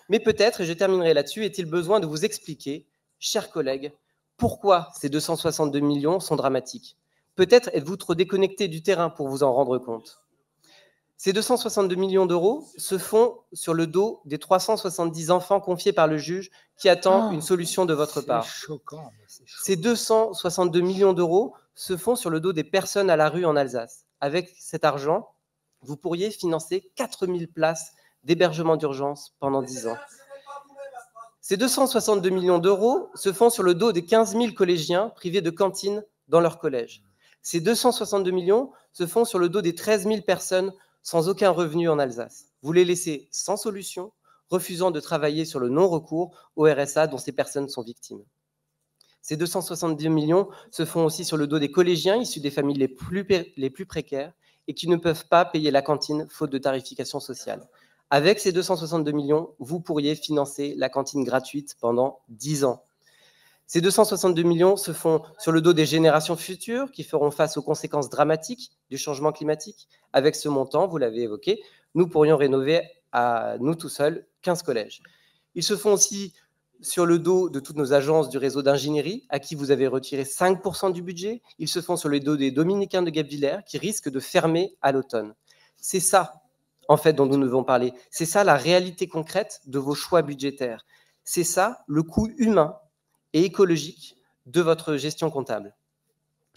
Mais peut-être, et je terminerai là-dessus, est-il besoin de vous expliquer, chers collègues, pourquoi ces 262 millions sont dramatiques. Peut-être êtes-vous trop déconnectés du terrain pour vous en rendre compte. Ces 262 millions d'euros se font sur le dos des 370 enfants confiés par le juge qui attend une solution de votre part. C'est choquant. Ces 262 millions d'euros se font sur le dos des personnes à la rue en Alsace. Avec cet argent, vous pourriez financer 4000 places d'hébergement d'urgence pendant 10 ans. Ces 262 millions d'euros se font sur le dos des 15 000 collégiens privés de cantine dans leur collège. Ces 262 millions se font sur le dos des 13 000 personnes sans aucun revenu en Alsace. Vous les laissez sans solution, refusant de travailler sur le non-recours au RSA dont ces personnes sont victimes. Ces 270 millions se font aussi sur le dos des collégiens issus des familles les plus précaires et qui ne peuvent pas payer la cantine faute de tarification sociale. Avec ces 262 millions, vous pourriez financer la cantine gratuite pendant 10 ans. Ces 262 millions se font sur le dos des générations futures qui feront face aux conséquences dramatiques du changement climatique. Avec ce montant, vous l'avez évoqué, nous pourrions rénover à nous tout seuls 15 collèges. Ils se font aussi sur le dos de toutes nos agences du réseau d'ingénierie, à qui vous avez retiré 5% du budget. Ils se font sur le dos des Dominicains de Guebwiller, qui risquent de fermer à l'automne. C'est ça, en fait, dont nous devons parler. C'est ça la réalité concrète de vos choix budgétaires. C'est ça le coût humain et écologique de votre gestion comptable.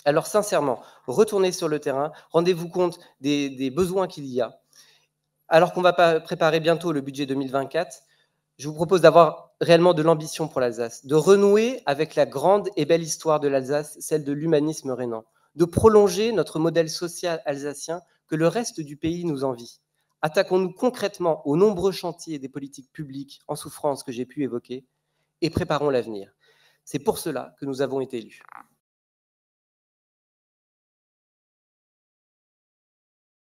Alors sincèrement, retournez sur le terrain, rendez-vous compte des besoins qu'il y a. Alors qu'on va préparer bientôt le budget 2024, je vous propose d'avoir réellement de l'ambition pour l'Alsace, de renouer avec la grande et belle histoire de l'Alsace, celle de l'humanisme rhénan, de prolonger notre modèle social alsacien que le reste du pays nous envie. Attaquons-nous concrètement aux nombreux chantiers des politiques publiques en souffrance que j'ai pu évoquer et préparons l'avenir. C'est pour cela que nous avons été élus.